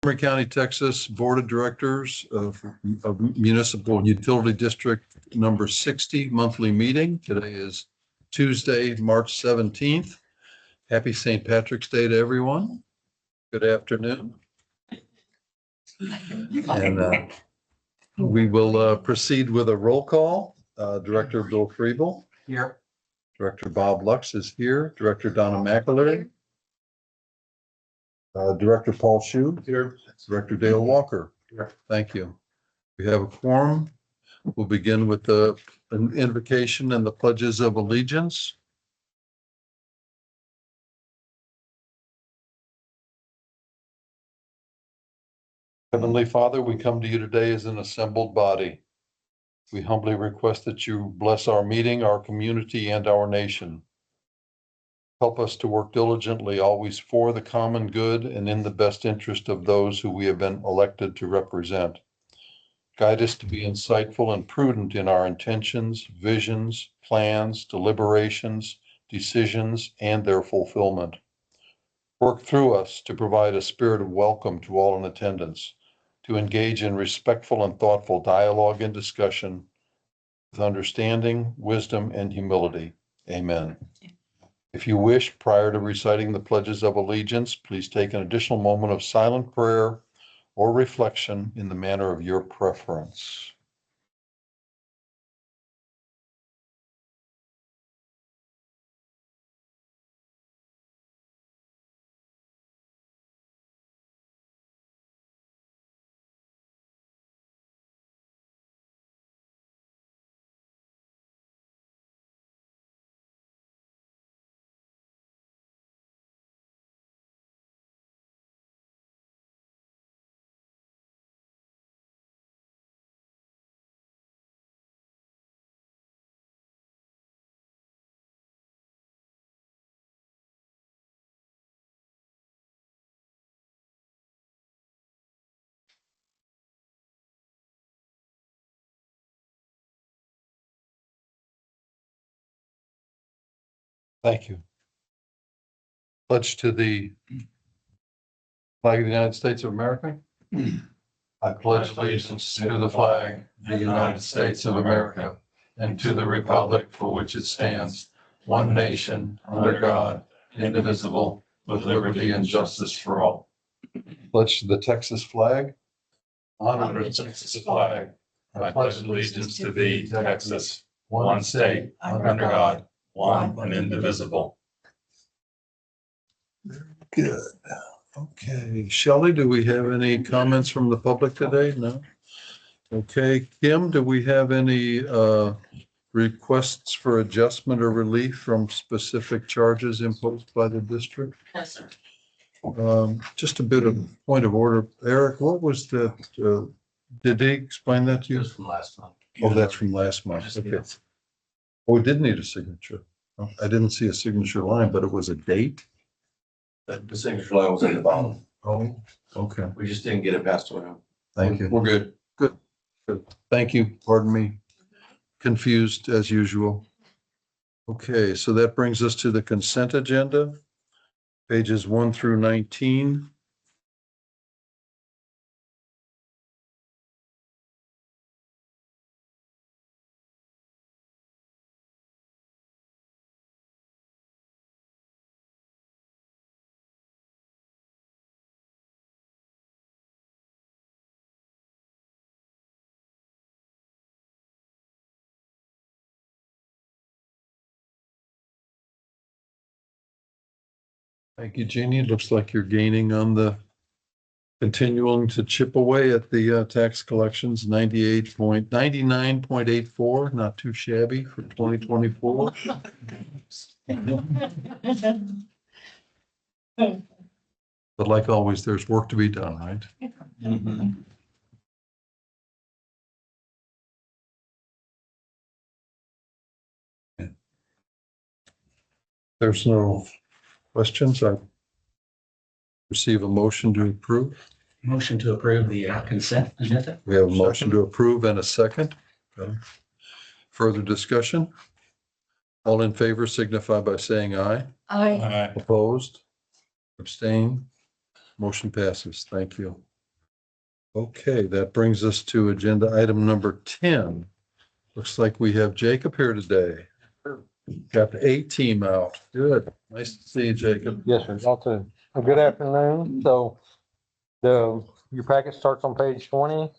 Montgomery County, Texas Board of Directors of Municipal Utility District number 60 monthly meeting. Today is Tuesday, March 17th. Happy St. Patrick's Day to everyone. Good afternoon. And we will proceed with a roll call. Director Bill Friebel. Here. Director Bob Lux is here. Director Donna McAlery. Director Paul Shue. Here. Director Dale Walker. Here. Thank you. We have a quorum. We'll begin with an invocation and the pledges of allegiance. Heavenly Father, we come to you today as an assembled body. We humbly request that you bless our meeting, our community, and our nation. Help us to work diligently, always for the common good and in the best interest of those who we have been elected to represent. Guide us to be insightful and prudent in our intentions, visions, plans, deliberations, decisions, and their fulfillment. Work through us to provide a spirit of welcome to all in attendance, to engage in respectful and thoughtful dialogue and discussion with understanding, wisdom, and humility. Amen. If you wish, prior to reciting the pledges of allegiance, please take an additional moment of silent prayer or reflection in the manner of your preference. Thank you. Pledge to the flag of the United States of America. I pledge allegiance to the flag of the United States of America and to the republic for which it stands, one nation, under God, indivisible, with liberty and justice for all. Pledge to the Texas flag. Honor the Texas flag. I pledge allegiance to thee, Texas, one state, under God, one and indivisible. Good. Okay, Shelley, do we have any comments from the public today? No? Okay, Kim, do we have any requests for adjustment or relief from specific charges imposed by the district? Yes, sir. Just a bit of point of order. Eric, what was that? Did he explain that to you? Just from last month. Oh, that's from last month. Okay. Oh, it did need a signature. Oh, I didn't see a signature line, but it was a date. The signature line was at the bottom. Oh, okay. We just didn't get it passed around. Thank you. We're good. Good. Thank you. Pardon me. Confused as usual. Okay, so that brings us to the consent agenda, pages 1 through 19. Thank you, Jeannie. It looks like you're gaining on the continuing to chip away at the tax collections, 99.84, not too shabby for 2024. But like always, there's work to be done, right? There's no questions. I receive a motion to approve. Motion to approve the consent agenda. We have a motion to approve and a second. Okay. Further discussion? All in favor signify by saying aye. Aye. Opposed? Abstain? Motion passes. Thank you. Okay, that brings us to agenda item number 10. Looks like we have Jacob here today. Got the A team out. Good. Nice to see you, Jacob. Yes, sir. Y'all too. Well, good afternoon. So your packet starts on page 20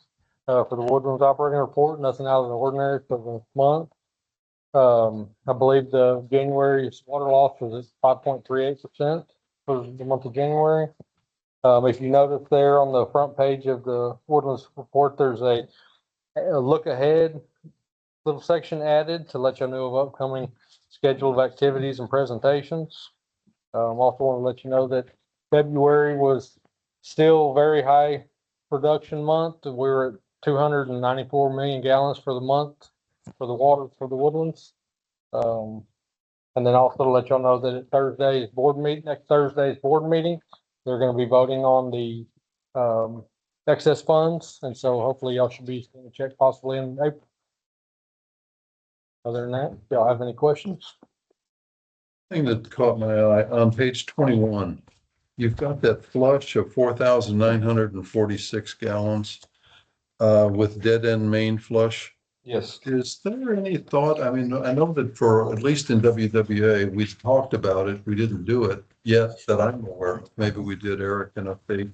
for the Woodlands operating report. Nothing out of the ordinary for the month. I believe the January's water loss was at 5.38% for the month of January. If you notice there on the front page of the Woodlands report, there's a look ahead little section added to let you know of upcoming scheduled activities and presentations. Also want to let you know that February was still very high production month. We were at 294 million gallons for the month for the water for the Woodlands. And then also to let y'all know that at next Thursday's board meeting, they're going to be voting on the excess funds. And so hopefully y'all should be getting a check possibly in April. Other than that, y'all have any questions? Thing that caught my eye on page 21, you've got that flush of 4,946 gallons with dead end main flush. Yes. Is there any thought? I mean, I know that for at least in WWA, we talked about it. We didn't do it yet that I'm aware of. Maybe we did, Eric, and update.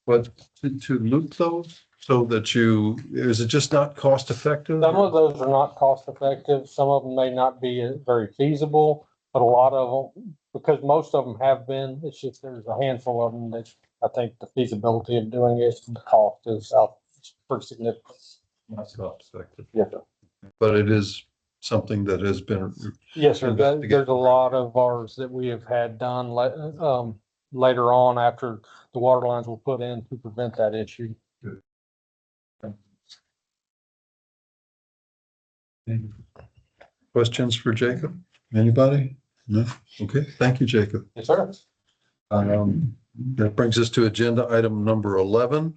But to loop those so that is it just not cost effective? Some of those are not cost effective. Some of them may not be very feasible, but a lot of them, because most of them have been, it's just there's a handful of them that I think the feasibility of doing it, the cost is pretty significant. Not cost effective. Yes, sir. But it is something that has been. Yes, sir. Investigate. There's a lot of ours that we have had done later on after the water lines were put in to prevent that issue. Questions for Jacob? Anybody? No? Okay, thank you, Jacob. Yes, sir. That brings us to agenda item number 11.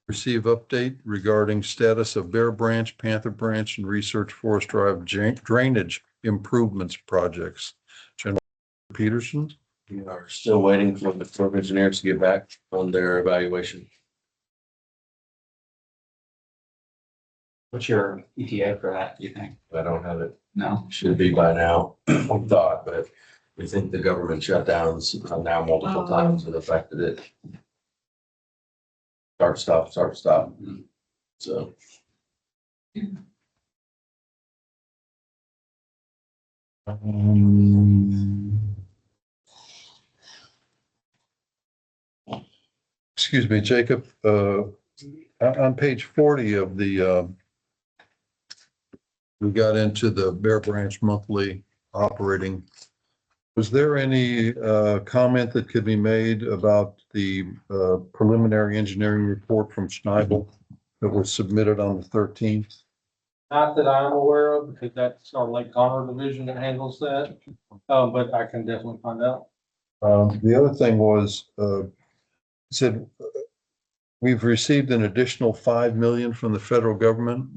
Receive update regarding status of Bear Branch, Panther Branch, and Research Forest Drive drainage improvements projects. General Peterson? We are still waiting for the Corps of Engineers to get back on their evaluation. What's your ETA for that, do you think? I don't have it. No? Should be by now, we thought, but we think the government shutdowns now multiple times have affected it. Start, stop. So. Excuse me, Jacob, on page 40 of the, we got into the Bear Branch monthly operating. Was there any comment that could be made about the preliminary engineering report from Schneibel that was submitted on the 13th? Not that I'm aware of, because that's our Lake Conroe division that handles that, but I can definitely find out. The other thing was, said, we've received an additional 5 million from the federal government.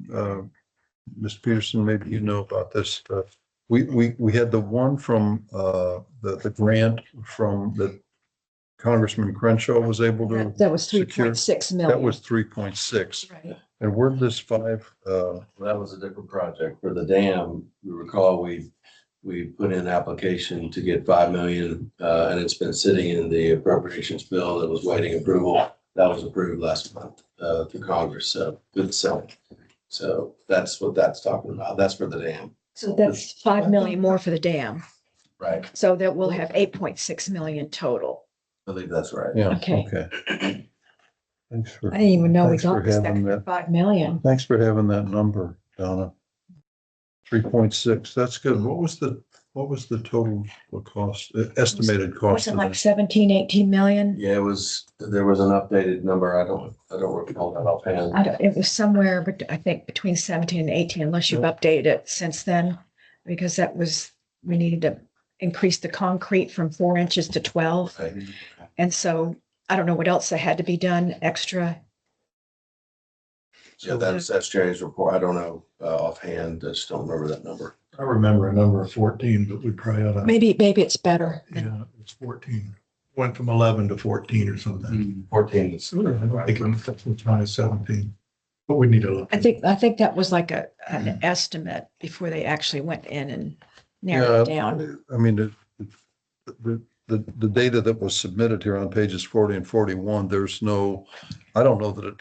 Mr. Peterson, maybe you know about this. We had the one from the grant from that Congressman Crenshaw was able to. That was secure. 3.6 million. That was 3.6. Right. And where'd this 5? That was a different project for the dam. You recall, we put in an application to get 5 million, and it's been sitting in the appropriations bill that was waiting approval. That was approved last month, through Congress, so good selling. So that's what that's talking about. That's for the dam. So that's 5 million more for the dam. Right. So that we'll have 8.6 million total. I believe that's right. Yeah, Okay. okay. Thanks for, I didn't even know we Thanks for got this having extra that. 5 million. thanks for having that number, Donna. 3.6, that's good. What was the total cost, estimated cost? Was it of like that? 17, 18 million? Yeah, there was an updated number. I don't recall that offhand. It was somewhere, but I think between 17 and 18, unless you've updated it since then, because we needed to increase the concrete from 4 inches to 12. Okay. And so I don't know what else that had to be done extra. Yeah, that's Jerry's report. I don't know offhand. I just don't remember that number. I remember a number of 14, but we probably ought to, Maybe it's better. yeah, it's 14. went from 11 to 14 or something. 14 is. I think it's minus 17, but we need to look. I think that was like an estimate before they actually went in and narrowed it down. I mean, the data that was submitted here on pages 40 and 41, there's no, I don't know that it.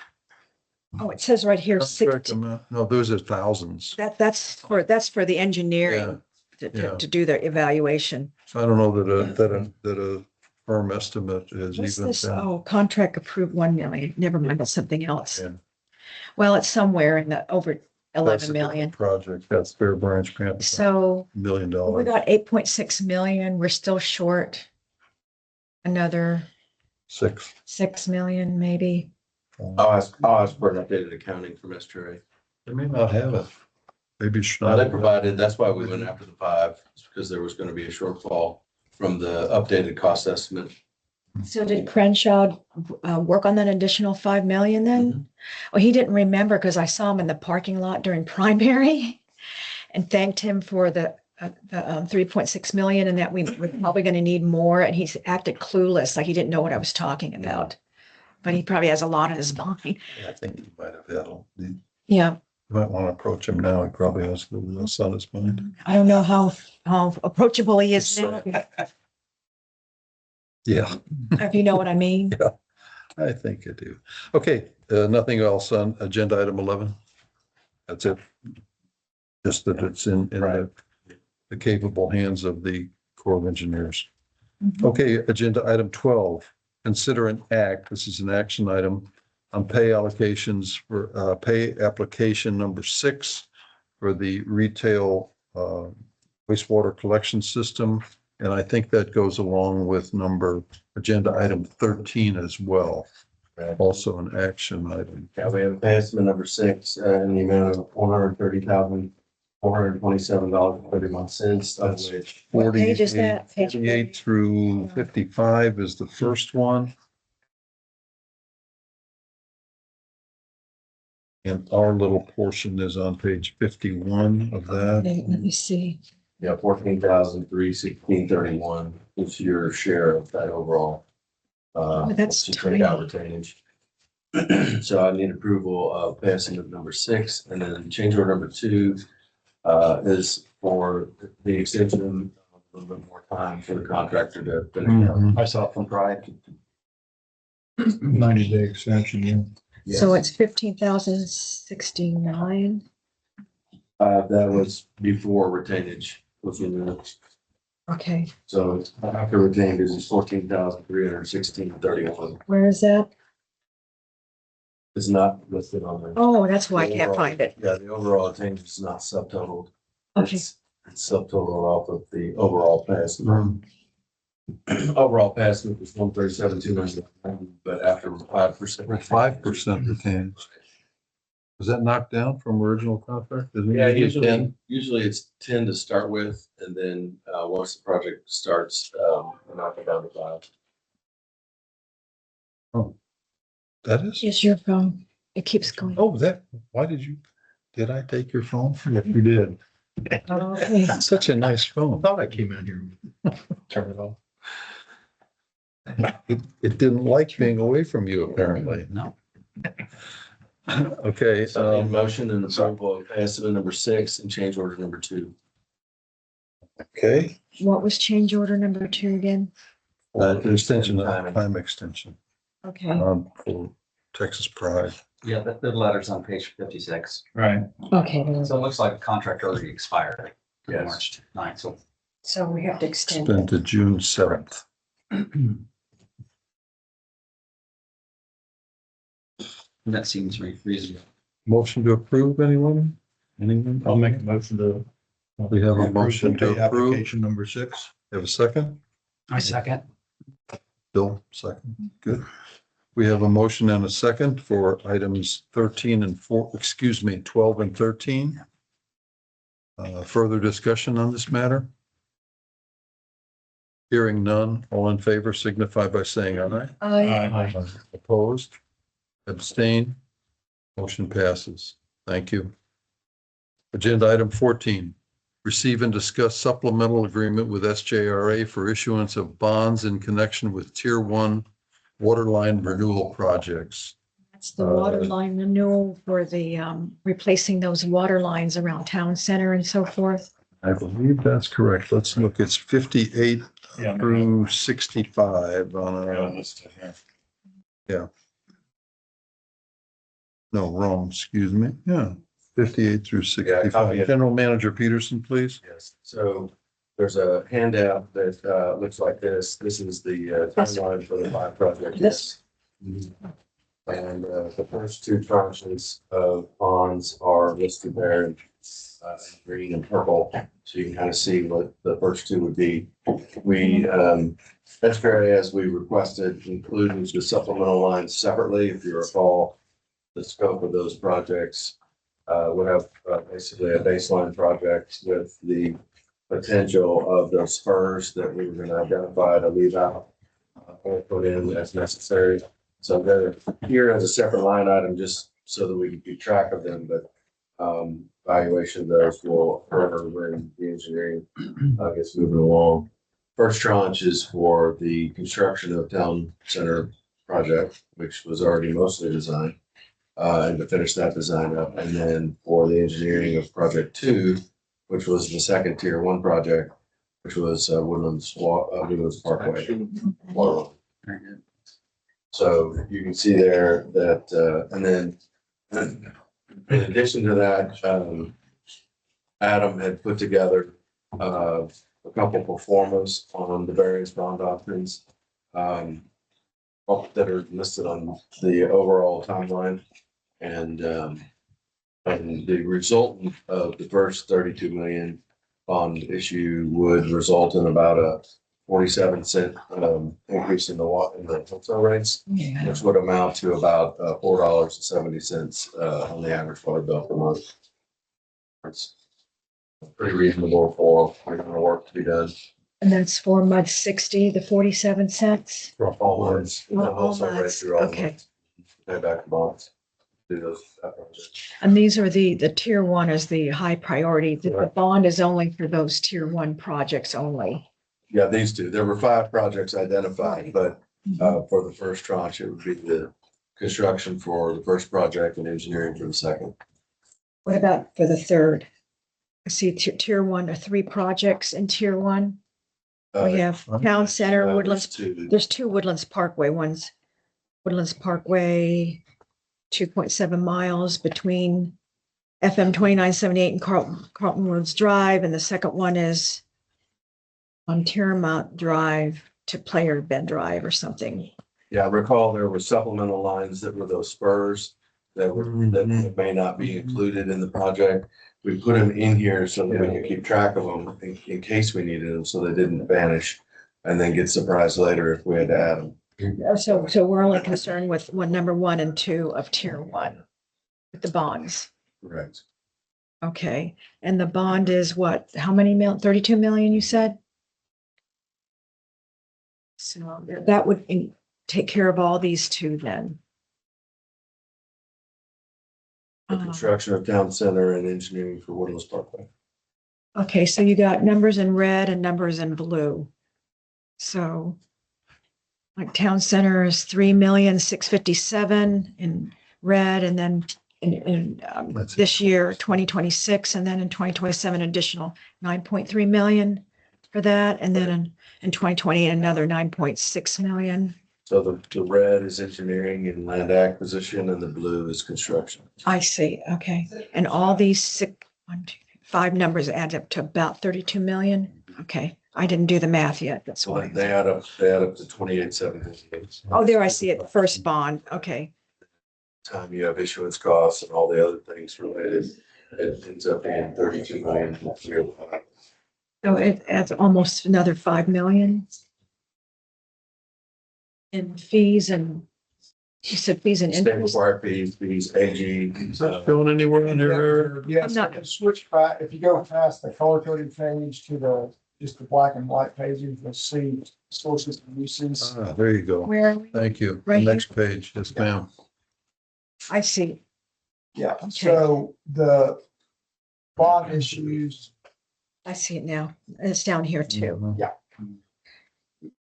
Oh, it says right here, Contract 60, amount. No, those are thousands. that's for the engineering Yeah. to do their evaluation. So I don't know that a firm estimate is What's even. this? Oh, contract approved 1 million. Never mind, that's something else. Yeah. Well, it's somewhere in the over That's 11 a million. project. That's Fair Branch Panther, So $1 million. we got 8.6 million. We're still short another 6 million, maybe. I'll ask for an updated accounting from STRA. They may not have it. Maybe They Schneider. provided, that's why we went after the 5, it's because there was going to be a shortfall from the updated cost estimate. So did Crenshaw work on that additional 5 million then? Well, he didn't remember because I saw him in the parking lot during primary and thanked him for the 3.6 million and that we were probably going to need more. And he's acted clueless, like he didn't know what I was talking about. But he probably has a lot on his mind. I think you might have had, you Yeah, might want to approach him now. He probably has a little else on his mind. I don't know how approachable he is now, Yeah, if you know what I mean. I think I do. Okay, nothing else on agenda item 11? That's it? Just that it's in the capable hands of the Corps of Engineers. Mhm. Okay, agenda item 12, consider an act, this is an action item on pay allocations for, pay application number 6 for the retail wastewater collection system. And I think that goes along with agenda item 13 as well, also an action item. Yeah, we have pay estimate number 6 in the amount of $430,427.31, of which What page is that? Page 48 through 55 is the first one. And our little portion is on page 51 of that. Let me see. 14,316.31 is your share of that overall. That's to take out tiny. retainage. So I need approval of passing of number 6, and then change order number 2 is for the extension of a little bit more time for the contractor to finish up. Mhm. I saw it from Pride. 90-day extension, yeah. So Yes. it's 15,069. That was before retainage was in there. Okay, So it's after retainage is 14,316.31. where is that? It's not listed on there. Oh, that's why I can't find it. Yeah, the overall retainage is not subtotaled. Okay. It's subtotaled off of the overall pass. Mm. Overall pass was 137,299, but after 5%. With 5% retained. Was that knocked down from original contract? Isn't it Yeah, usually 10? usually it's 10 to start with, and then once the project starts, we knock it down to 5. That is? Is your phone? It keeps going. Oh, did I take your phone? Yes, you did. Okay. Such a nice phone. Thought I came in here. Turn it off. It didn't like being away from you, apparently. No. Okay, So I need a motion and approval of estimate number 6 and change order number 2. okay. What was change order number 2 again? For the extension, time extension, Okay, for Texas Pride. Yeah, the letter's on page 56. Right. okay. So it looks like the contract already expired Yes. March 9th. So So we have to extend Extend it. to June 7th. that seems reasonable. Motion to approve, anyone? Anyone? I'll make a motion to. We have a motion to Pay approve. Application number 6. Have a second? I second. Bill, second. Good. We have a motion and a second for items 13 and 12 and 13. Further discussion on this matter? Hearing none, all in favor signify by saying aye. I Opposed? Abstain? Motion passes. Thank you. Agenda item 14, Receive and discuss supplemental agreement with SJRA for issuance of bonds in connection with Tier 1 water line renewal projects. That's the water line renewal for the, replacing those water lines around town center and so forth. I believe that's correct. Let's look. It's 58 Yeah. through 65 on a, no, wrong, excuse me. Yeah, 58 through Yeah, copy 65. it. General Manager Peterson, please. Yes, so there's a handout that looks like this. This is the timeline for the 5 project. This? And the first 2 tranches of bonds are listed there in green and purple. So you can kind of see what the first 2 would be. We, SPRA, as we requested, included the supplemental lines separately. If you recall, the scope of those projects would have basically a baseline project with the potential of those spurs that we were going to identify to leave out or put in as necessary. So they're here as a separate line item, just so that we can keep track of them, but valuation of those will occur when the engineering gets moving along. First tranche is for the construction of town center project, which was already mostly designed. And to finish that design up, and then for the engineering of project 2, which was the second Tier 1 project, which was Woodlands Parkway. Water line. So you can see there that, and then in addition to that, Adam had put together a couple performers on the various bond offerings that are listed on the overall timeline. And the resultant of the first 32 million bond issue would result in about a 47-cent increase in the wholesale rates, Yeah. which would amount to about $4.70 on the average water bill per month. It's pretty reasonable for work to be done. And that's for month 60, the 47 cents. For all months. All Wholesale rate months, through all okay. months. Pay back the bonds. Do those. And these are the Tier 1 is the high priority. The Correct. bond is only for those Tier 1 projects only. Yeah, these 2. There were 5 projects identified, but for the first tranche, it would be the construction for the first project and engineering for the second. What about for the third? I see Tier 1 are 3 projects in Tier 1. We have Town Center, Woodlands. There's 2 Woodlands Parkway ones. Woodlands Parkway, 2.7 miles between FM 2978 and Carlton Woods Drive. And the second one is on Terramount Drive to Player Bend Drive or something. Yeah, I recall there were supplemental lines that were those spurs that may not be included in the project. We put them in here so that we could keep track of them in case we needed them, so they didn't vanish and then get surprised later if we had to add them. So we're only concerned with number 1 and 2 of Tier 1 with the bonds. Correct. Okay. And the bond is what? How many 32 million you said? So that would take care of all these 2 then. The construction of town center and engineering for Woodlands Parkway. Okay, so you got numbers in red and numbers in blue. So like town center is 3,657,000 in red, and then in That's it. this year, 2026, and then in 2027, additional 9.3 million for that, and then in 2020, another 9.6 million. So the red is engineering and land acquisition and the blue is construction. I see, okay. And all these 5 numbers add up to about 32 million? Okay, I didn't do the math yet, that's So why. they add up to 28,758. Oh, there I see it, the first bond, okay. Time you have issuance costs and all the other things related, it ends up being 32 million. So it adds almost another 5 million in fees, and you said fees and State interest. required fees, AG. Is that shown anywhere in here? Yes, I'm not- if you switch back, if you go past the color coded page to just the black and white pages, you'll see sources and uses. There you go. Where are we? Thank you. The Right here? next page. Yes, ma'am. I see. Yeah, so the bond issues I see it now. It's down here too. Mhm.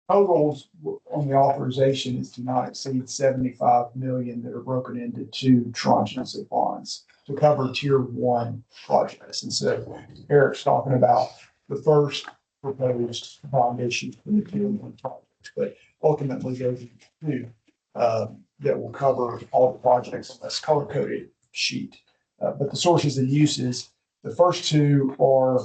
Totals on the authorization is to not exceed 75 million that are broken into two tranches of bonds to cover tier one projects. And so Eric's talking about the first proposed bond issue for the tier one projects, but ultimately those are two that will cover all the projects on this color coded sheet. But the sources and uses, the first two are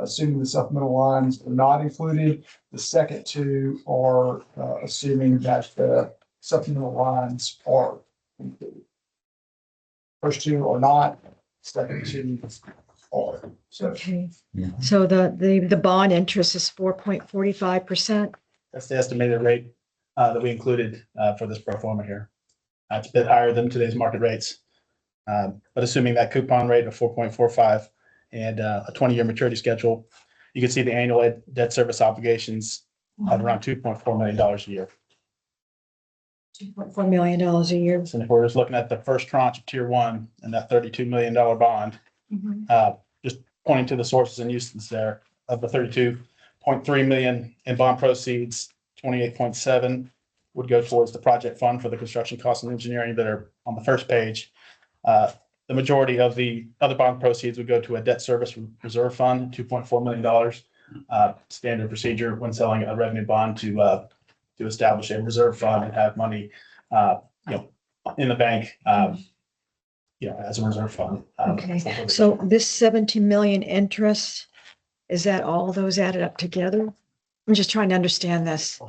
assuming the supplemental lines are not included. The second two are assuming that the supplemental lines are included. First two are not, second two are. So Okay, so the bond interest is 4.45%. That's the estimated rate that we included for this pro forma here. It's a bit higher than today's market rates. But assuming that coupon rate of 4.45 and a 20-year maturity schedule, you can see the annual debt service obligations at around $2.4 million a year. $2.4 million a year. So if we're just looking at the first tranche of tier one and that $32 million bond, just pointing to the sources and uses there of the 32.3 million in bond proceeds, 28.7 would go towards the project fund for the construction costs and engineering that are on the first page. The majority of the other bond proceeds would go to a debt service reserve fund, $2.4 million. Standard procedure when selling a revenue bond to establish a reserve fund and have money, in the bank, as a reserve fund. Okay, so this 17 million interest, is that all those added up together? I'm just trying to understand this.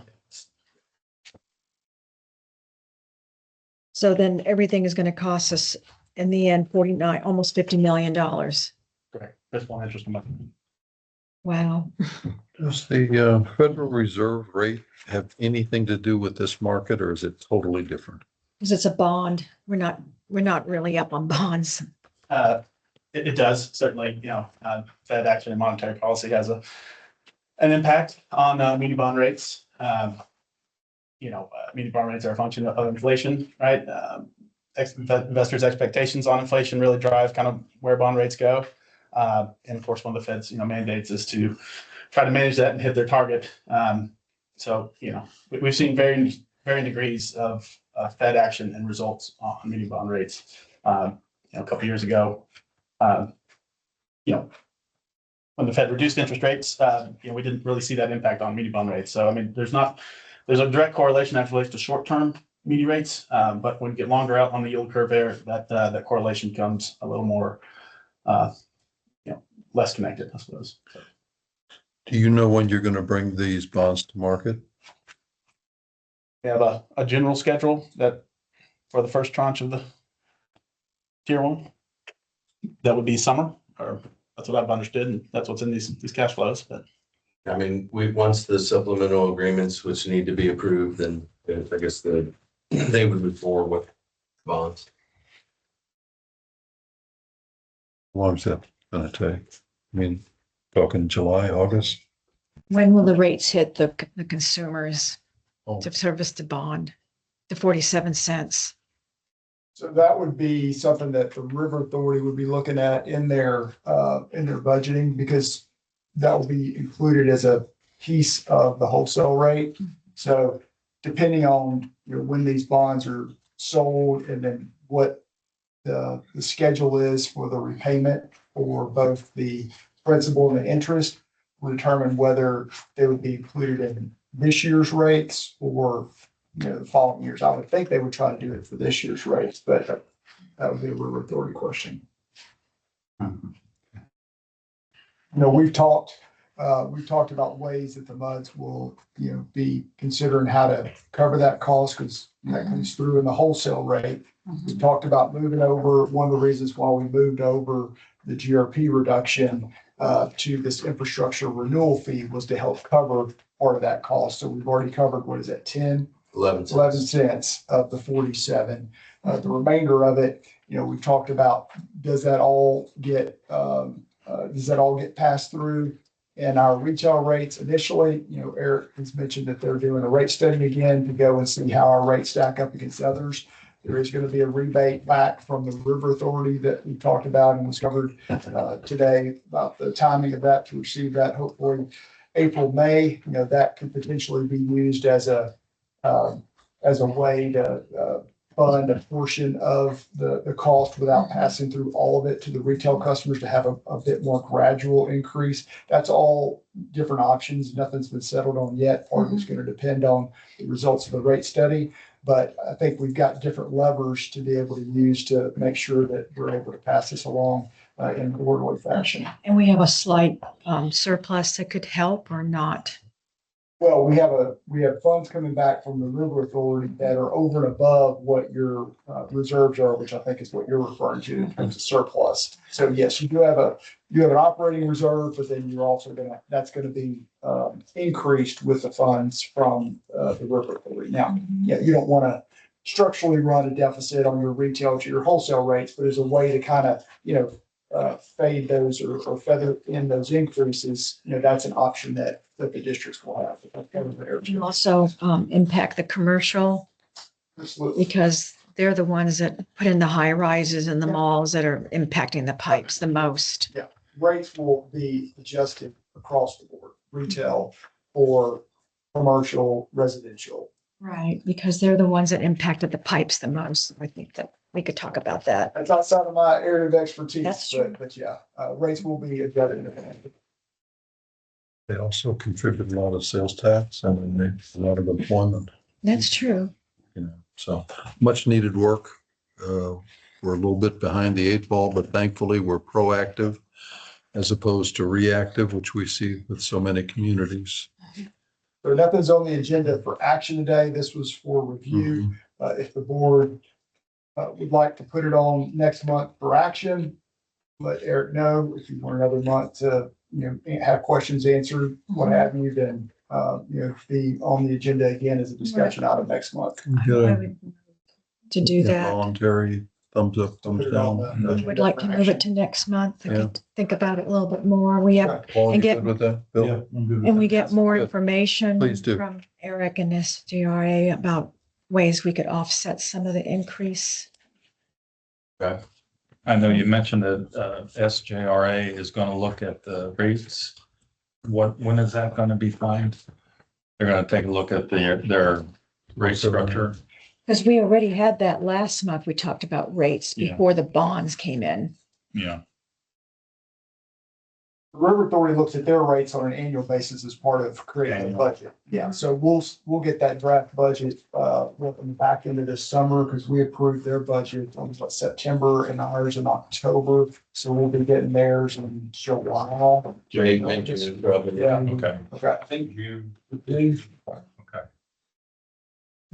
So then everything is going to cost us in the end, 49, almost $50 million. Correct. Principal and interest amount. Wow. Does the Federal Reserve rate have anything to do with this market, or is it totally different? Because it's a bond. We're not really up on bonds. It does certainly, Fed action and monetary policy has an impact on muni bond rates. Muni bond rates are a function of inflation, right? Investors' expectations on inflation really drive kind of where bond rates go. And of course, one of the Fed's, mandates is to try to manage that and hit their target. We've seen varying degrees of Fed action and results on muni bond rates. A couple of years ago, when the Fed reduced interest rates, we didn't really see that impact on muni bond rates. So, there's a direct correlation that relates to short-term muni rates, but when you get longer out on the yield curve there, that correlation becomes a little more, less connected, I suppose. So, Do you know when you're going to bring these bonds to market? we have a general schedule that for the first tranche of the tier one, that would be summer, or that's what I've understood, and that's what's in these cash flows. But Once the supplemental agreements, which need to be approved, then I guess they would move forward with bonds. How long is that going to take? Talking July, August? When will the rates hit the consumers Oh. to service the bond, the 47 cents? So that would be something that the River Authority would be looking at in their budgeting, because that will be included as a piece of the wholesale rate. So depending on, when these bonds are sold and then what the schedule is for the repayment for both the principal and the interest, will determine whether they would be included in this year's rates or the following years. I would think they would try to do it for this year's rates, but that would be a River Authority question. We've talked about ways that the MUDs will, be considering how to cover that cost, because that comes through in the wholesale rate. We talked about moving over, one of the reasons why we moved over the GRP reduction to this infrastructure renewal fee was to help cover part of that cost. So we've already covered, what is that, 11 cents of the 47. The remainder of it, we've talked about, does that all get passed through in our retail rates initially? Eric has mentioned that they're doing a rate study again to go and see how our rates stack up against others. There is going to be a rebate back from the River Authority that we talked about and was covered today about the timing of that to receive that hopefully April, May. You know, that could potentially be used as a way to fund a portion of the cost without passing through all of it to the retail customers to have a bit more gradual increase. That's all different options. Nothing's been settled on yet. Part of it's going to depend on the results of the rate study. But I think we've got different levers to be able to use to make sure that we're able to pass this along in an orderly fashion. And we have a slight surplus that could help or not. Well, we have funds coming back from the River Authority that are over and above what your reserves are, which I think is what you're referring to in terms of surplus. So yes, you have an operating reserve, but then you're also that's gonna be increased with the funds from the River Authority. Now, yeah, you don't want to structurally run a deficit on your retail to your wholesale rates, but as a way to kind of, fade those or feather in those increases, that's an option that the districts will have. You also impact the commercial Absolutely. because they're the ones that put in the high rises and the malls that are impacting the pipes the most. Rates will be adjusted across the board, retail or commercial, residential. Right, because they're the ones that impacted the pipes the most. I think that we could talk about that. That's outside of my area of expertise, That's true. but yeah, rates will be adjusted. They also contribute a lot of sales tax and a lot of employment, That's true. so much needed work. We're a little bit behind the eight ball, but thankfully we're proactive as opposed to reactive, which we see with so many communities. So nothing's on the agenda for action today. This was for review. If the board would like to put it on next month for action, let Eric know. If you want another month to, have questions answered, what have you, then, be on the agenda again as a discussion item next month. I would to do that. Voluntary thumbs up, thumbs down. I would like to move it to next month. I could think about it a little bit more. We have, Paul, you and get- good with that? Bill? I'm good with and we that. get more Good. information Please do. from Eric and SDRA about ways we could offset some of the increase. I know you mentioned that SJRA is going to look at the rates. When is that going to be fined? They're going to take a look at their rate structure. Because we already had that last month. We talked about rates Yeah. before the bonds came in. Yeah. The River Authority looks at their rates on an annual basis as part of creating a budget. Yeah, so we'll get that draft budget back into this summer because we approved their budget on September and ours in October. So we'll be getting theirs in July. Jay mentioned it, probably. Yeah. Okay. Okay. I think you. Okay.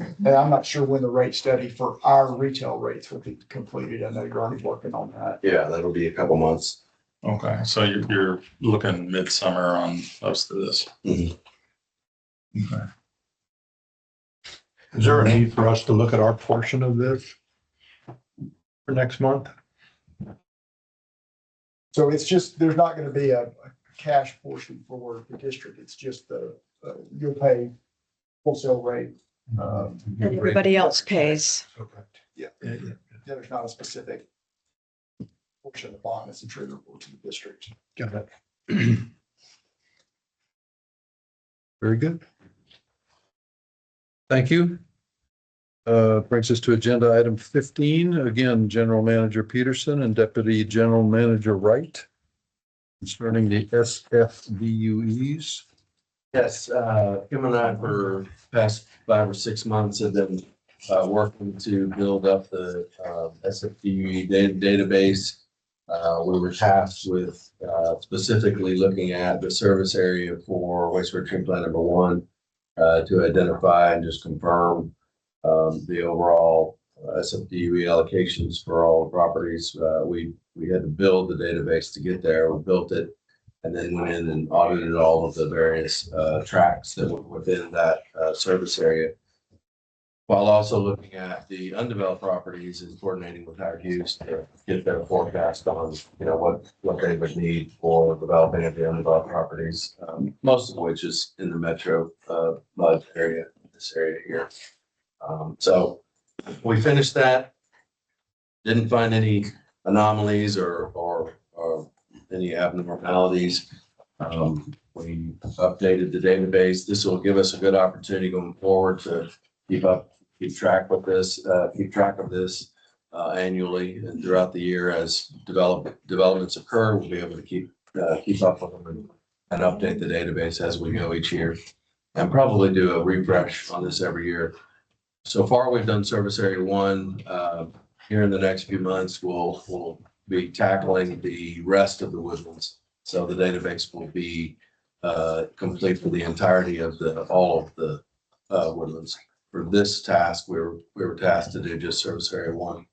And I'm not sure when the rate study for our retail rates will be completed. I know you're already working on that. Yeah, that'll be a couple months. Okay. So you're looking midsummer on most of this. Mhm. Okay. Is there a need for us to look at our portion of this for next month? So it's just, there's not going to be a cash portion for the district. It's just you'll pay wholesale rate. And everybody else pays. Okay. Yeah. Yeah. There's not a specific portion of the bond that's attributable to the district. Got it. Very good. Thank you. Brings us to agenda item 15. Again, General Manager Peterson and Deputy General Manager Wright concerning the SFDUEs. Yes, Kim and I for past 5 or 6 months have been working to build up the SFDUE database. We were tasked with specifically looking at the service area for wastewater treatment plant number 1 to identify and just confirm the overall SFDUE allocations for all the properties. We had to build the database to get there. We built it and then went in and audited all of the various tracks that were within that service area, while also looking at the undeveloped properties and coordinating with Howard Hughes to get their forecast on, what they would need for developing of the undeveloped properties, most of which is in the metro mud area, this area here. So we finished that. Didn't find any anomalies or any abnormalities. We updated the database. This will give us a good opportunity going forward to keep track of this annually and throughout the year as developments occur. We'll be able to keep up with them and update the database as we go each year, and probably do a refresh on this every year. So far, we've done Service Area 1. Here in the next few months, we'll be tackling the rest of the woodlands. So the database will be complete for the entirety of all of the woodlands. For this task, we were tasked to do just Service Area 1.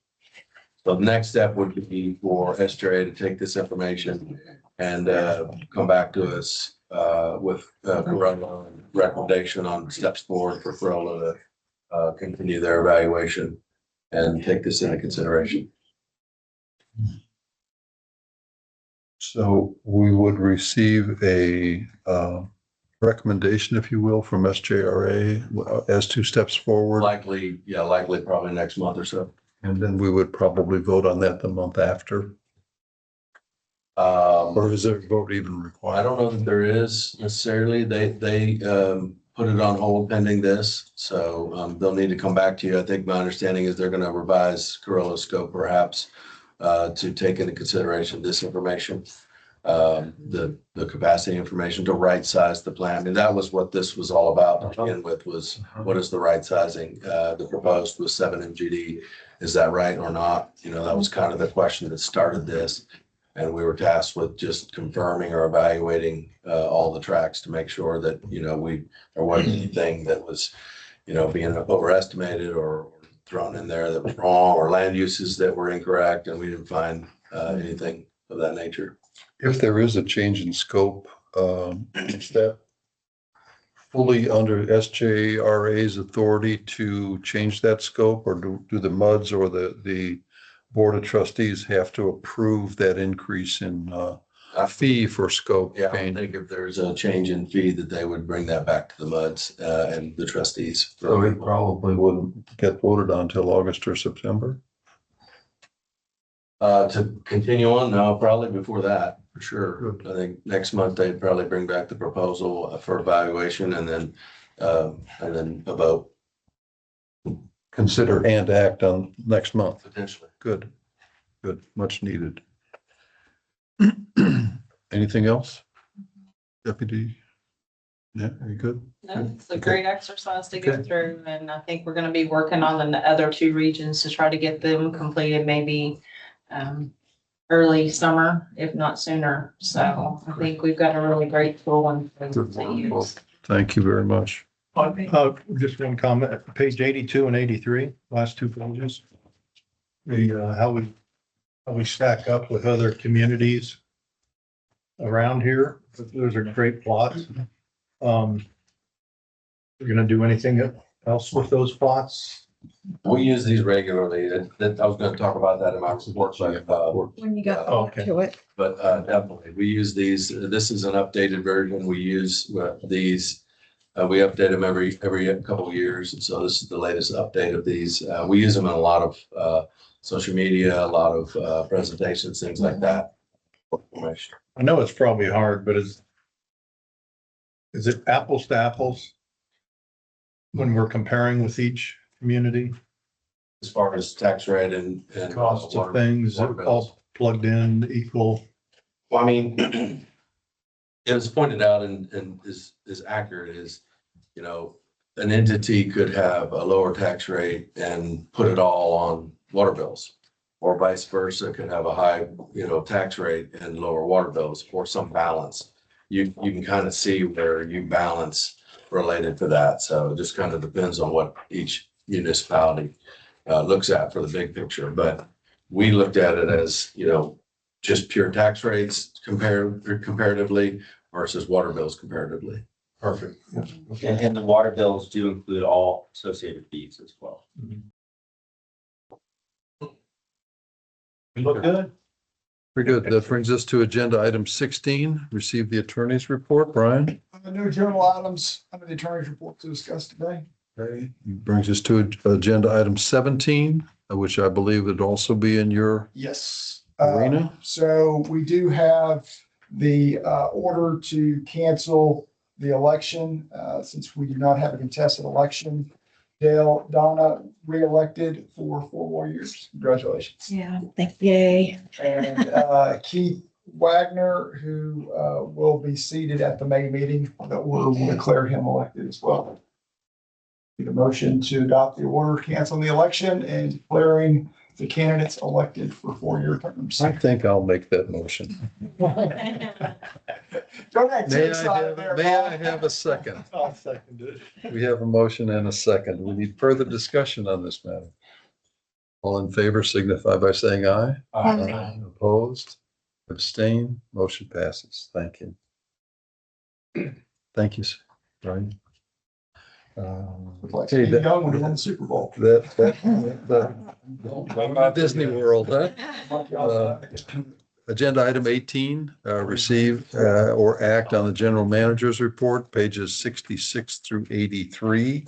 So the next step would be for SJRA to take this information and come back to us with Corolla recommendation on steps forward for Corolla to continue their evaluation and take this into consideration. So we would receive a recommendation, if you will, from SJRA as to steps forward. Likely probably next month or so. And then we would probably vote on that the month after. Or is there a vote even I required? don't know that there is necessarily. They put it on hold pending this, so they'll need to come back to you. I think my understanding is they're going to revise Corolla scope perhaps to take into consideration this information, the capacity information to right size the plan. I mean, that was what this was all about to begin with, was what is the right sizing? The proposed was 7 MGD. Is that right or not? You know, that was kind of the question that started this. And we were tasked with just confirming or evaluating all the tracks to make sure that, you know, there wasn't anything that was, you know, being overestimated or thrown in there that was wrong, or land uses that were incorrect, and we didn't find anything of that nature. If there is a change in scope, is that fully under SJRA's authority to change that scope, or do the MUDs or the Board of Trustees have to approve that increase in fee for scope Yeah, I change? think if there's a change in fee, that they would bring that back to the MUDs and the trustees. So it probably wouldn't get voted on until August or September? To continue on, no, probably before that, for sure. I think next month they'd probably bring back the proposal for evaluation and then a vote Consider and act on next month. potentially. Good, much needed. Anything else? Deputy? Yeah, are you good? No, it's a great exercise to go through, and I think we're gonna be working on the other 2 regions to try to get them completed maybe early summer, if not sooner. So I think we've got a really great tool and to use. Thank you very much. Just one comment, page 82 and 83, last 2 pages. How we stack up with other communities around here. Those are great plots. We're gonna do anything else with those plots? We use these regularly. That I was gonna talk about that in my report, When you got Okay. to it. but definitely, we use these. This is an updated version. We use these. We update them every couple of years, and so this is the latest update of these. We use them in a lot of social media, a lot of presentations, things like that. I know it's probably hard, but is it apples to apples when we're comparing with each community? As far as tax rate and Costs of water- things water bills. all plugged in equal. Well, I mean, it was pointed out and is accurate is, you know, an entity could have a lower tax rate and put it all on water bills. Or vice versa, could have a high, you know, tax rate and lower water bills, or some balance. You can kind of see where you balance related to that. So it just kind of depends on what each municipality looks at for the big picture. But we looked at it as, you know, just pure tax rates comparatively versus water bills comparatively. Perfect. And the water bills do include all associated fees as well. Look good. Very good. That brings us to agenda item 16, receive the attorney's report. Brian? No journal items under the attorney's report to discuss today. Okay, brings us to agenda item 17, which I believe would also be in your Yes. arena. So we do have the order to cancel the election, since we do not have a contested election. Donna reelected for 4 more years. Congratulations. Yeah, yay. And Keith Wagner, who will be seated at the May meeting, that will declare him elected as well. Need a motion to adopt the order canceling the election and declaring the candidates elected for 4-year terms. I think I'll make that motion. Don't act too May I excited there, Bob. have a second? I'll second it. We have a motion and a second. We need further discussion on this matter. All in favor signify by saying aye. Aye. Opposed, abstain, motion passes. Thank you. Thank you, sir. Brian. Like Okay, Steve Young when he won the Super Bowl. Disney World, huh? Agenda item 18, receive or act on the general manager's report, pages 66 through 83.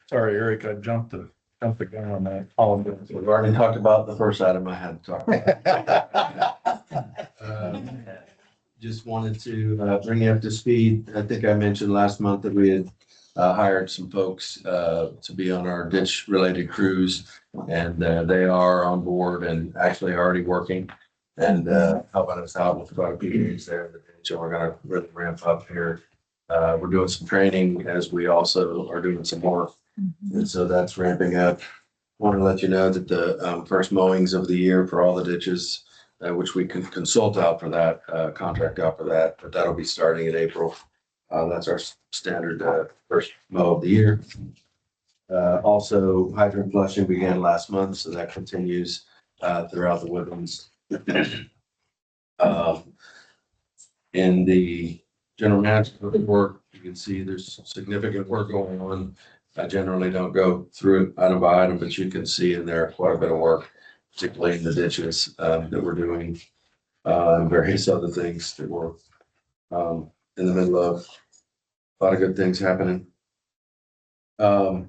Sorry, Eric, I jumped the gun on that. Apologize. We've already talked about the first item I had to talk about. Just wanted to bring you up to speed. I think I mentioned last month that we had hired some folks to be on our ditch related crews, and they are on board and actually already working and helping us out with quite a few things there in the ditch. And we're gonna really ramp up here. We're doing some training as we also are doing some work. And so that's ramping up. Want to let you know that the first mowings of the year for all the ditches, which we can consult out for that, contract out for that, but that'll be starting in April. That's our standard first mow of the year. Also, hydrant flushing began last month, so that continues throughout the woodlands. In the general management report, you can see there's significant work going on. I generally don't go through it item by item, but you can see in there quite a bit of work, particularly in the ditches that we're doing, and various other things that we're in the middle of. A lot of good things happening. I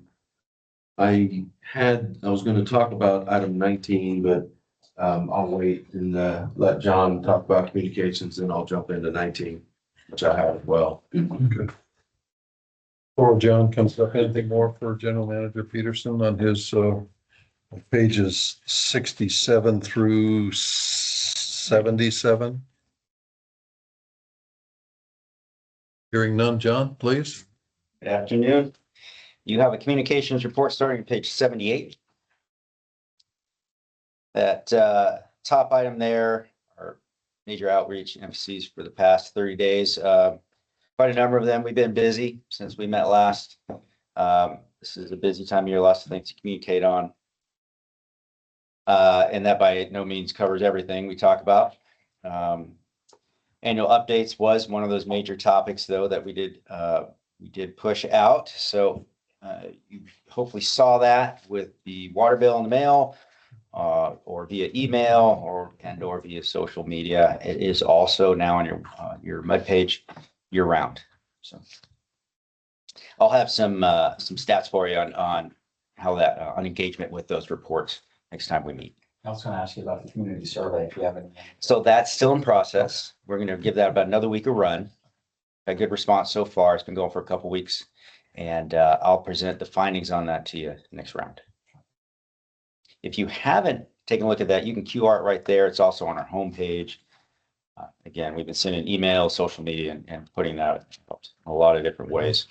was going to talk about item 19, but I'll wait and let John talk about communications, and I'll jump into 19, which I have as well. Good. Before John comes up, anything more for General Manager Peterson on his pages 67 through 77? Hearing none, John, please. Good afternoon. You have a communications report starting at page 78. That top item there are major outreach emphases for the past 30 days. Quite a number of them. We've been busy since we met last. This is a busy time of year, lots of things to communicate on. And that by no means covers everything we talk about. Annual updates was one of those major topics, though, that we did push out. So you hopefully saw that with the water bill in the mail, or via email, or via social media. It is also now on your MUD page year round. So I'll have some stats for you on how that on engagement with those reports next time we meet. I was gonna ask you about the community survey, if you have any. So that's still in process. We're going to give that about another week of run. A good response so far. It's been going for a couple weeks, and I'll present the findings on that to you next round. If you haven't taken a look at that, you can QR it right there. It's also on our homepage. Again, we've been sending emails, social media, and putting that out in a lot of different ways.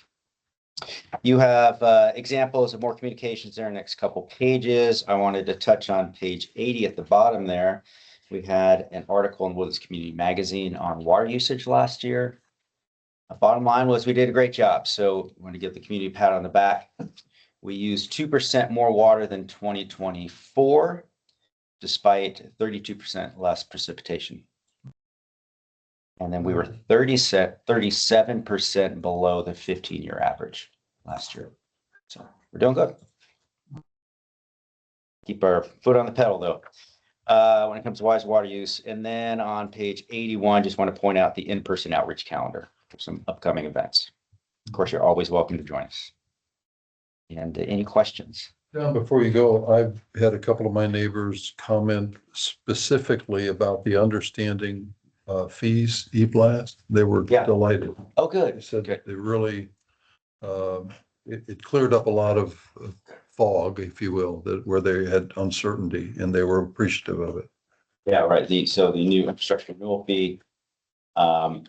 You have examples of more communications there in the next couple pages. I wanted to touch on page 80 at the bottom there. We had an article in Woodlands Community Magazine on water usage last year. The bottom line was we did a great job. So I want to give the community a pat on the back. We used 2% more water than 2024, despite 32% less precipitation. And then we were 37% below the 15-year average last year. So we're doing good. Keep our foot on the pedal, though, when it comes to wise water use. And then on page 81, just want to point out the in-person outreach calendar for some upcoming events. Of course, you're always welcome to join us. And any questions? John, before you go, I've had a couple of my neighbors comment specifically about the understanding fees, e-blast. They were Yeah. delighted. Oh, They good. said Good. they really, it cleared up a lot of fog, if you will, that where they had uncertainty and they were appreciative of it. Yeah, right. So the new infrastructure renewal fee,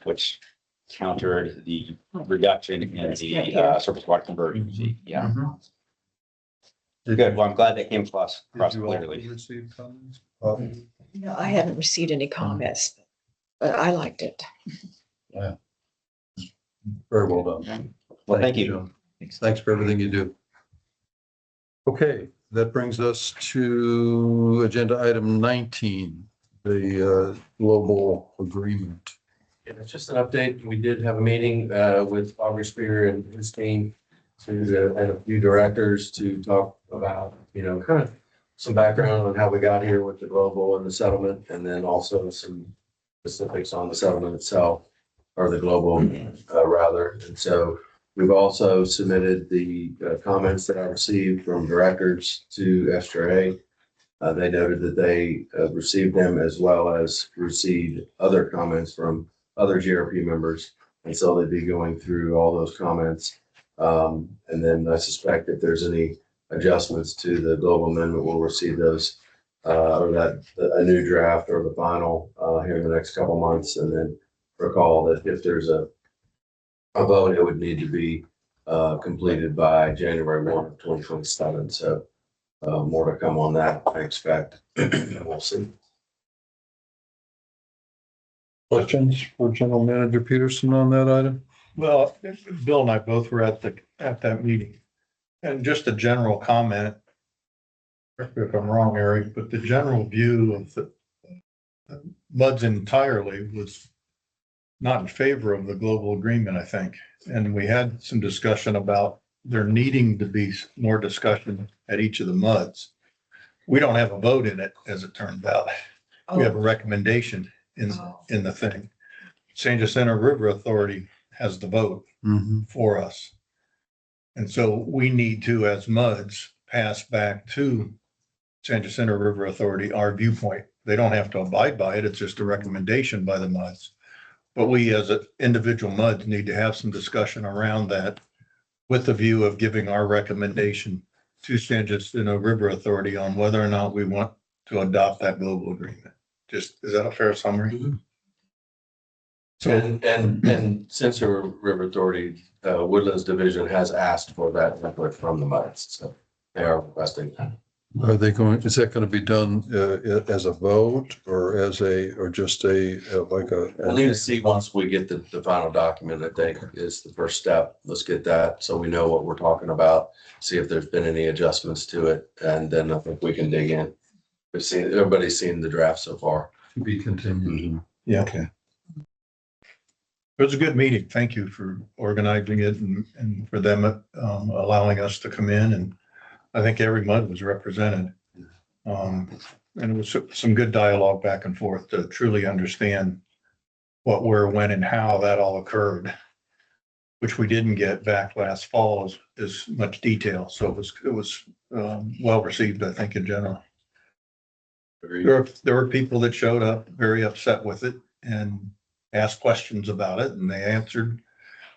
which countered the reduction in the surface water conversion fee. Yeah. Good. Well, I'm glad they came across Did you all clearly. receive comments? No, I haven't received any comments, but I liked it. Very well done. Well, thank you. John. Thanks for everything you do. Okay, that brings us to agenda item 19, the global agreement. Yeah, it's just an update. We did have a meeting with Aubrey Spear and his team and a few directors to talk about, kind of some background on how we got here with the global and the settlement, and then also some specifics on the settlement itself, or the global rather. And so we've also submitted the comments that I received from directors to SJA. They noted that they received them as well as received other comments from other GRP members. And so they'd be going through all those comments. And then I suspect if there's any adjustments to the global amendment, we'll receive those or that a new draft or the final here in the next couple months. And then recall that if there's a vote, it would need to be completed by January 1 of 2027. So more to come on that, I expect. We'll see. Questions for General Manager Peterson on that item? Well, Bill and I both were at that meeting. And just a general comment, correct me if I'm wrong, Eric, but the general view of the MUD's entirely was not in favor of the global agreement, I think. And we had some discussion about there needing to be more discussion at each of the MUDs. We don't have a vote in it, as it turns out. We have a recommendation in the thing. San Jacinto River Authority has the vote for us. And so we need to, as MUDs, pass back to San Jacinto River Authority our viewpoint. They don't have to abide by it. It's just a recommendation by the MUDs. But we as an individual MUDs need to have some discussion around that with the view of giving our recommendation to San Jacinto River Authority on whether or not we want to adopt that global agreement. Just, is that a fair summary? So, and Sensor River Authority, Woodlands Division has asked for that input from the MUDs, so they are requesting that. Are they going, is that going to be done as a vote or as or just like a? We'll need to see once we get the final document, I think is the first step. Let's get that so we know what we're talking about, see if there's been any adjustments to it, and then I think we can dig in. Everybody's seen the draft so far. To be continued. Yeah. Okay. It was a good meeting. Thank you for organizing it and for them allowing us to come in, and I think every MUD was represented. And it was some good dialogue back and forth to truly understand what, where, when, and how that all occurred, which we didn't get back last fall as much detail. So it was well received, I think, in general. There were people that showed up very upset with it and asked questions about it, and they answered,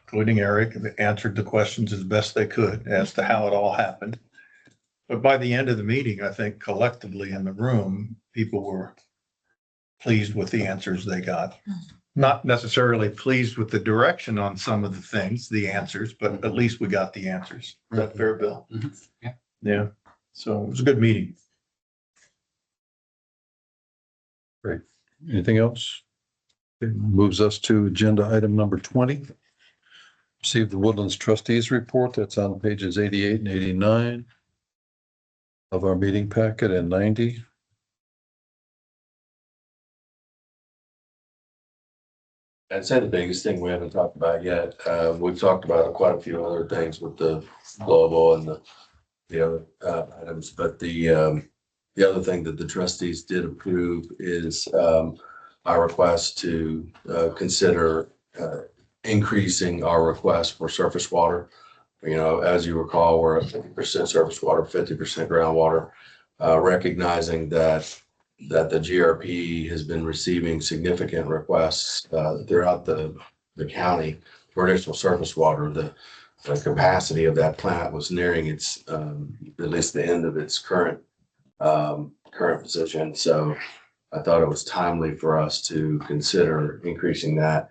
including Eric, and they answered the questions as best they could as to how it all happened. But by the end of the meeting, I think collectively in the room, people were pleased with the answers they got. Not necessarily pleased with the direction on some of the things, the answers, but at least we got the answers. Is that fair, Bill? Yeah. Yeah. So it was a good meeting. Great. Anything else? It moves us to agenda item number 20. Receive the Woodlands Trustees Report. That's on pages 88 and 89 of our meeting packet and 90. I'd say the biggest thing we haven't talked about yet, we've talked about quite a few other things with the global and the other items, but the other thing that the trustees did approve is our request to consider increasing our request for surface water You know, as you recall, we're at 50% surface water, 50% groundwater, recognizing that the GRP has been receiving significant requests throughout the county for additional surface water. The capacity of that plant was nearing its, at least the end of its current position. So I thought it was timely for us to consider increasing that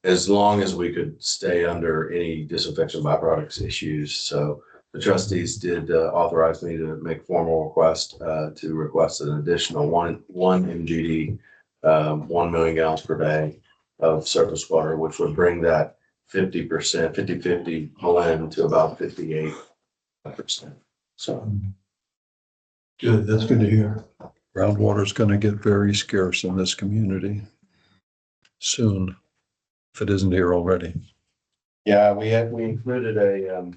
as long as we could stay under any disinfection byproducts issues. So the trustees did authorize me to make formal request to request an additional one MGD, 1 million gallons per day of surface water, which would bring that 50%, 50-50 blend to about 58%. So. Good, that's good to hear. Groundwater is going to get very scarce in this community soon, if it isn't here already. Yeah, we included a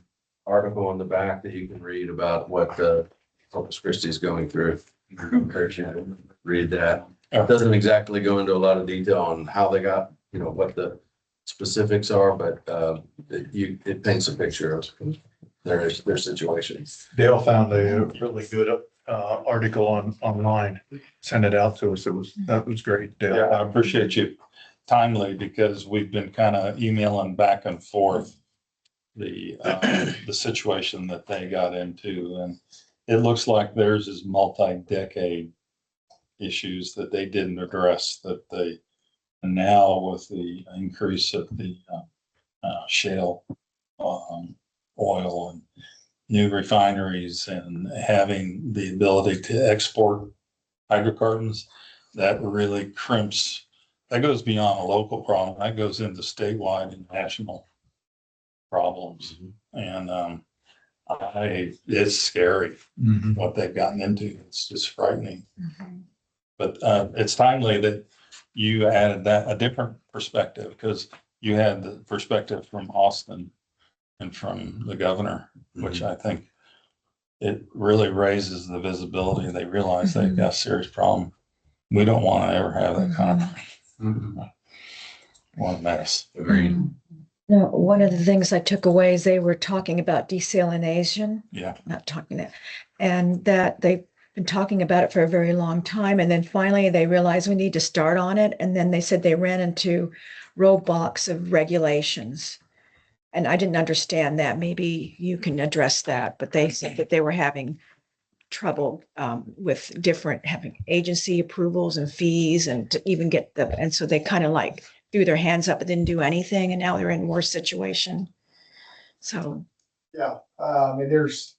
article on the back that you can read about what Corpus Christi is going through. I encourage you to read that. It doesn't exactly go into a lot of detail on how they got, you know, what the specifics are, but it paints a picture of their situation. Dale found a really good article online, sent it out to us. That was great, Dale. Yeah, I appreciate you timely because we've been kind of emailing back and forth the situation that they got into, and it looks like theirs is multi-decade issues that they didn't address, that they, and now with the increase of the shale oil and new refineries and having the ability to export hydrocarbons, that really crimps. That goes beyond a local problem. That goes into statewide and national problems. And it's scary what they've gotten into. It's just frightening. But it's timely that you added that, a different perspective, because you had the perspective from Austin and from the governor, which I think it really raises the visibility. They realize they've got a serious problem. We don't want to ever have that kind of what a mess. Agreed. No, one of the things I took away is they were talking about desalination. Yeah. Not talking that, and that they've been talking about it for a very long time. And then finally they realized we need to start on it. And then they said they ran into roadblocks of regulations. And I didn't understand that. Maybe you can address that, but they said that they were having trouble with having agency approvals and fees and to even get and so they kind of like threw their hands up and didn't do anything. And now they're in a worse situation. So. Yeah, I mean, there's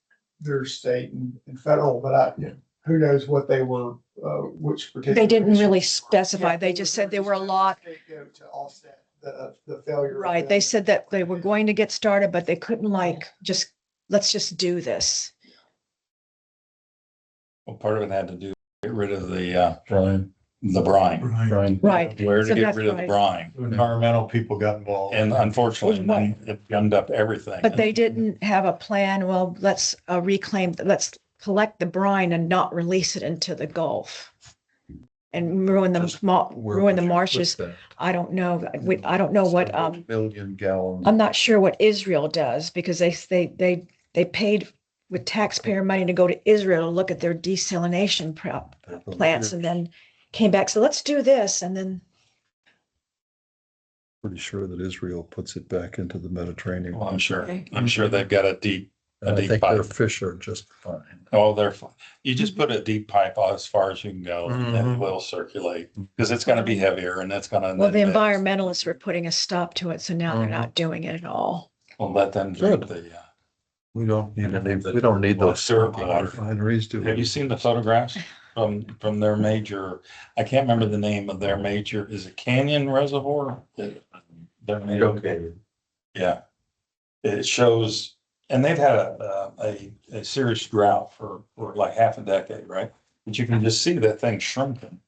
state and federal, but who knows what they were, which particular. They didn't really specify. They just said there were a lot. To offset the failure. Right. They said that they were going to get started, but they couldn't let's just do this. Well, part of it had to do, get rid of the brine. Right. Where to So get that's rid of the right. brine. Environmental people got involved. And unfortunately, it gummed up everything. But they didn't have a plan. Well, let's let's collect the brine and not release it into the Gulf and ruin the marshes. I don't know. I don't know what, Million gallons. I'm not sure what Israel does because they paid with taxpayer money to go to Israel to look at their desalination plants and then came back. So let's do this. And then. Pretty sure that Israel puts it back into the Mediterranean. Well, I'm sure. Okay. I'm sure they've got a deep I think pipe. their fish are just fine. Oh, they're fine. You just put a deep pipe as far as you can go and it will circulate because it's going to be heavier and it's going to. Well, the environmentalists were putting a stop to it. So now they're not doing it at all. Well, let them drink the. We don't need those syrup water. refineries, do Have you we? seen the photographs from their major, I can't remember the name of their major, is it Canyon Reservoir? Their major, Okay. yeah. It shows, and they've had a serious drought for like half a decade, right? But you can just see that thing shrinking.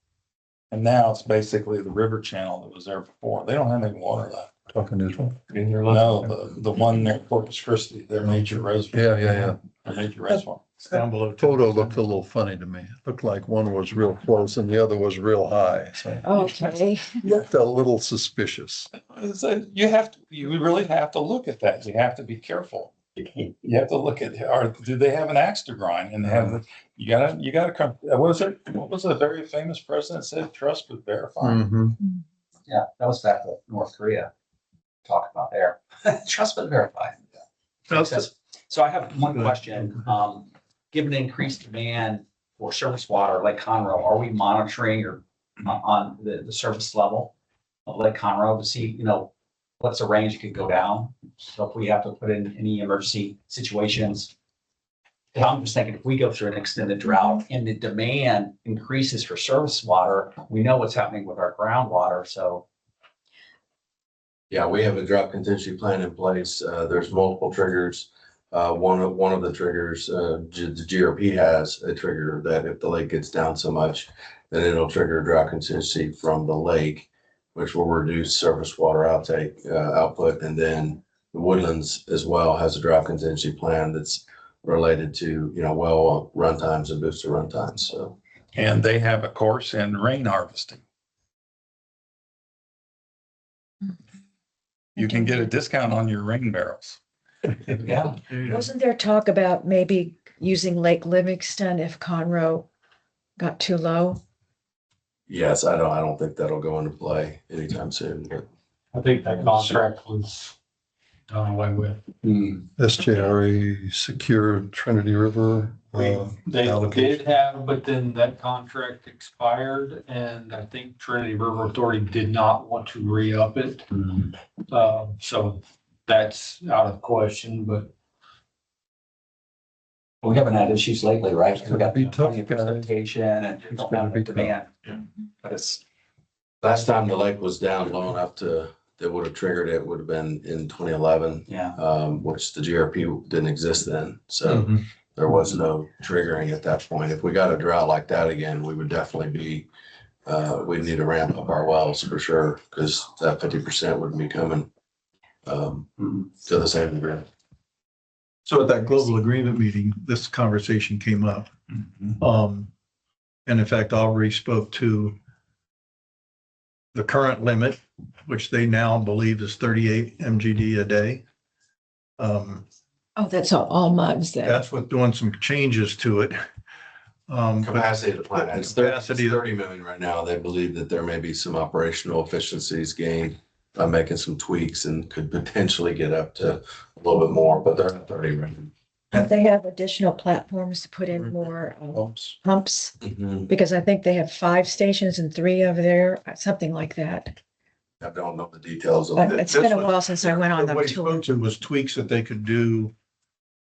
And now it's basically the river channel that was there before. They don't have any water left. Talking Israel? No, the one near Corpus Christi, their major reservoir. Yeah. Their major reservoir. It's down below. Photo looked a little funny to me. It looked like one was real close and the other was real high. So Okay. looked a little suspicious. So you really have to look at that. You have to be careful. You have to look at, or do they have an axe to grind and have, you gotta come, what was it? What was a very famous president said, trust but verify? Mhm. Yeah, that was back with North Korea. Talk about there. Trust but verify. Makes sense. So I have one question. Given the increased demand for surface water, Lake Conroe, are we monitoring or on the surface level of Lake Conroe to see, what's the range it could go down? So if we have to put in any emergency situations. And I'm just thinking, if we go through an extended drought and the demand increases for surface water, we know what's happening with our groundwater, so. Yeah, we have a drought contingency plan in place. There's multiple triggers. One of the triggers, the GRP has a trigger that if the lake gets down so much, then it'll trigger drought contingency from the lake, which will reduce surface water output. And then the Woodlands as well has a drought contingency plan that's related to, well run times and booster run times. So. And they have a course in rain harvesting. You can get a discount on your rain barrels. Yeah. Wasn't there talk about maybe using Lake Livingston if Conroe got too low? Yes, I don't think that'll go into play anytime soon, but. I think that contract was done away with. SJRE secured Trinity River. They allocation. did have, but then that contract expired and I think Trinity River Authority did not want to re-up it. So that's out of question, but We haven't had issues lately, right? We got Be tough, plenty of guys. precipitation and It's don't gonna have be the demand. tough. But it's, Last time the lake was down low enough that would have triggered it would have been in 2011, yeah. which the GRP didn't exist then. So there was no triggering at that point. If we got a drought like that again, we would definitely be, we'd need to ramp up our wells for sure, because that 50% would be coming to the same degree. So at that global agreement meeting, this conversation came up. And in fact, Aubrey spoke to the current limit, which they now believe is 38 MGD a day. Oh, that's all muds then. That's with doing some changes to it. But Capacity of the plant, it's Capacity- 30 million right now. They believe that there may be some operational efficiencies gained by making some tweaks and could potentially get up to a little bit more, but they're at 30 right now. Don't they have additional platforms to put in more pumps? Because I think they have 5 stations and 3 over there, something like that. I don't know the details of But it. it's been a while since I went on the What he tour. spoke to was tweaks that they could do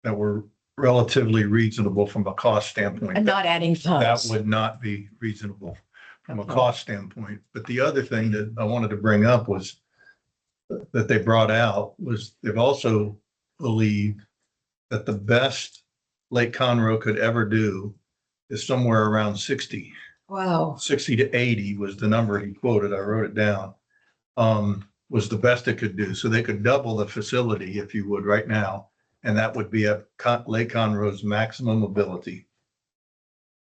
that were relatively reasonable from a cost standpoint. And not adding That pumps. would not be reasonable from a cost standpoint. But the other thing that I wanted to bring up was that they brought out was they've also believed that the best Lake Conroe could ever do is somewhere around 60. Wow. 60 to 80 was the number he quoted. I wrote it down. Was the best it could do. So they could double the facility, if you would, right now. And that would be at Lake Conroe's maximum ability.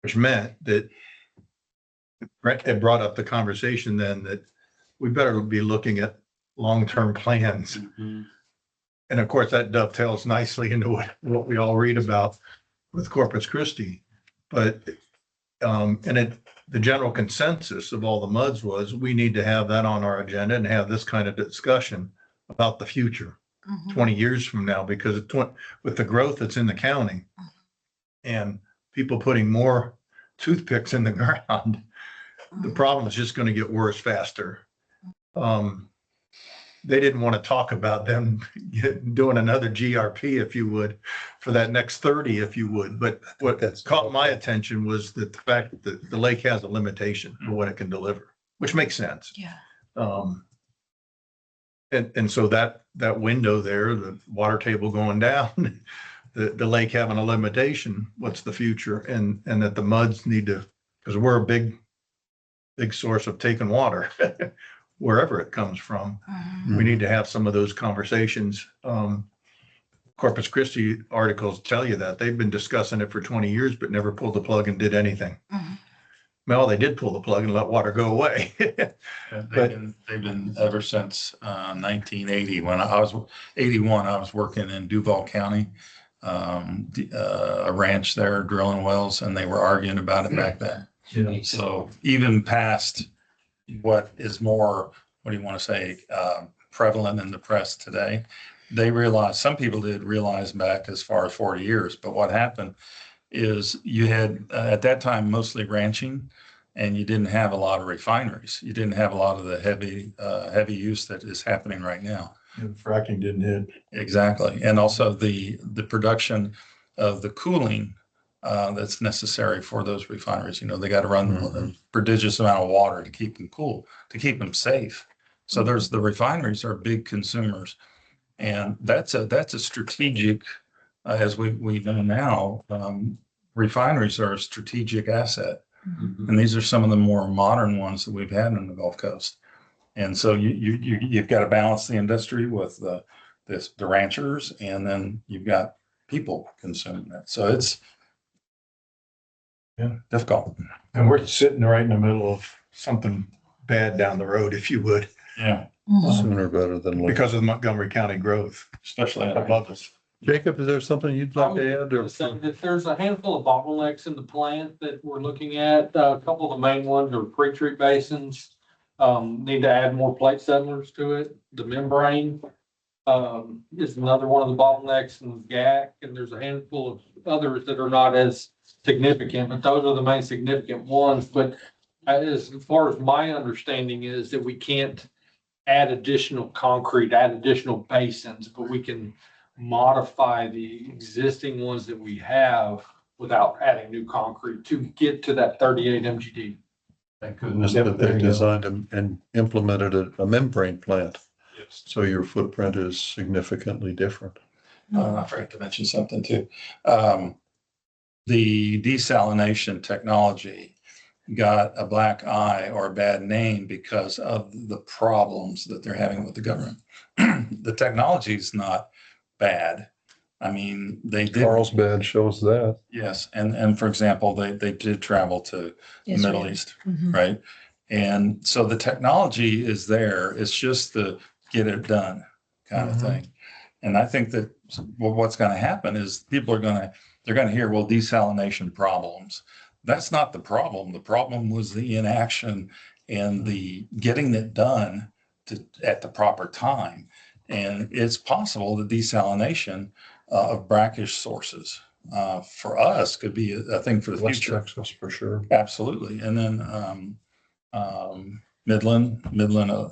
Which meant that it brought up the conversation then that we better be looking at long-term plans. And of course, that dovetails nicely into what we all read about with Corpus Christi. But, the general consensus of all the MUDs was we need to have that on our agenda and have this kind of discussion about the future 20 years from now, because with the growth that's in the county and people putting more toothpicks in the ground, the problem is just going to get worse faster. They didn't want to talk about them doing another GRP, if you would, for that next 30, if you would. But what caught my attention was that the fact that the lake has a limitation for what it can deliver, which makes sense. Yeah. And so that window there, the water table going down, the lake having a limitation, what's the future? And that the MUDs need to, because we're a big source of taking water. Wherever it comes from, we need to have some of those conversations. Corpus Christi articles tell you that they've been discussing it for 20 years, but never pulled the plug and did anything. Well, they did pull the plug and let water go away. And But- they've been ever since 1980, when I was 81, I was working in Duval County. A ranch there drilling wells, and they were arguing about it back then. Yeah. So even past what is more, what do you want to say, prevalent in the press today, they realized, some people did realize back as far as 40 years, but what happened is you had at that time mostly ranching, and you didn't have a lot of refineries. You didn't have a lot of the heavy use that is happening right now. And fracking didn't hit. Exactly. And also the production of the cooling that's necessary for those refineries. You know, they got to run a prodigious amount of water to keep them cool, to keep them safe. So there's the refineries are big consumers. And that's a strategic, as we know now, refineries are a strategic asset. And these are some of the more modern ones that we've had in the Gulf Coast. And so you've got to balance the industry with the ranchers, and then you've got people consuming it. So it's difficult. And we're sitting right in the middle of something bad down the road, if you would, Yeah, Sooner better than later. because of the Montgomery County growth especially above us. Jacob, is there something you'd like to add? Or If there's a handful of bottlenecks in the plant that we're looking at, a couple of the main ones are pre-treat basins. Need to add more plate settlers to it. The membrane is another one of the bottlenecks, and GAC, and there's a handful of others that are not as significant, but those are the main significant ones. But as far as my understanding is that we can't add additional concrete, add additional basins, but we can modify the existing ones that we have without adding new concrete to get to that 38 MGD. thank goodness that they designed and implemented a membrane plant. So your footprint is significantly different. I forgot to mention something too. The desalination technology got a black eye or a bad name because of the problems that they're having with the government. The technology is not bad. I mean, they did. Carlsbad shows that. Yes, and for example, they did travel to the Middle East, right? And so the technology is there. It's just the get it done kind of thing. And I think that what's going to happen is people are they're going to hear, well, desalination problems. That's not the problem. The problem was the inaction and the getting it done at the proper time. And it's possible that desalination of brackish sources for us could be a thing for the West future. Texas for sure. Absolutely. And then Midland,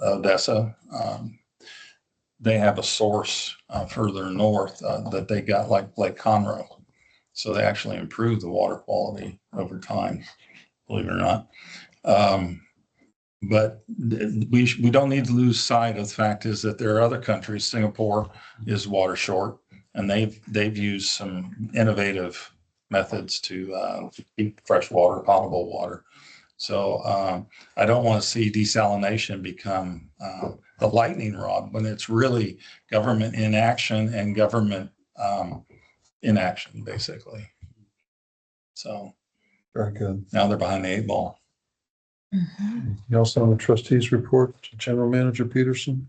Odessa, they have a source further north that they got like Lake Conroe. So they actually improved the water quality over time, believe it or not. But we don't need to lose sight of the fact is that there are other countries. Singapore is water short, and they've used some innovative methods to keep fresh water, potable water. So I don't want to see desalination become the lightning rod when it's really government inaction and government inaction, basically. So Very good. now they're behind the 8 ball. You also on the trustees report, General Manager Peterson?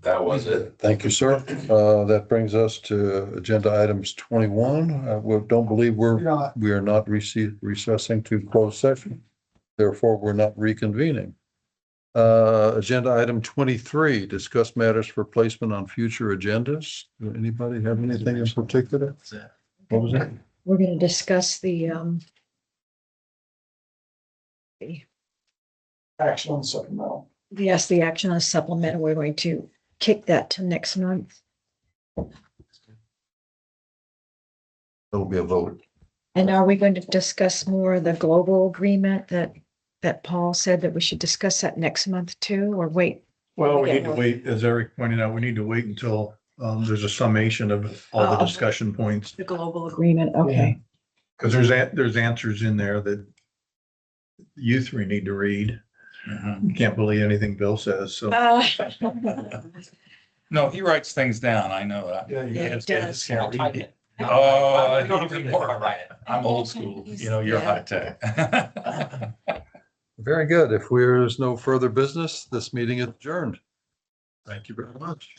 That was it. Thank you, sir. That brings us to agenda items 21. We don't believe we are not recessing to closed session. Therefore, we're not reconvening. Agenda item 23, discuss matters for placement on future agendas. Do anybody have anything in particular? What was that? We're going to discuss the Action on supplemental. yes, the action on supplement. We're going to kick that to next month. There'll be a vote. And are we going to discuss more of the global agreement that Paul said that we should discuss that next month too, or wait? Well, we Okay, need to well- wait, as Eric pointed out, we need to wait until there's a summation of all the Oh. discussion points. The global agreement, okay. Because there's answers in there that you three need to read. You can't believe anything Bill says, so. No, he writes things down. I know that. Yeah, He he has- does. he has- I'll type it. Oh, I'm gonna even read it more. before I write it. I'm old school, you're Yeah. high tech. Very good. If there's no further business, this meeting is adjourned. Thank you very much.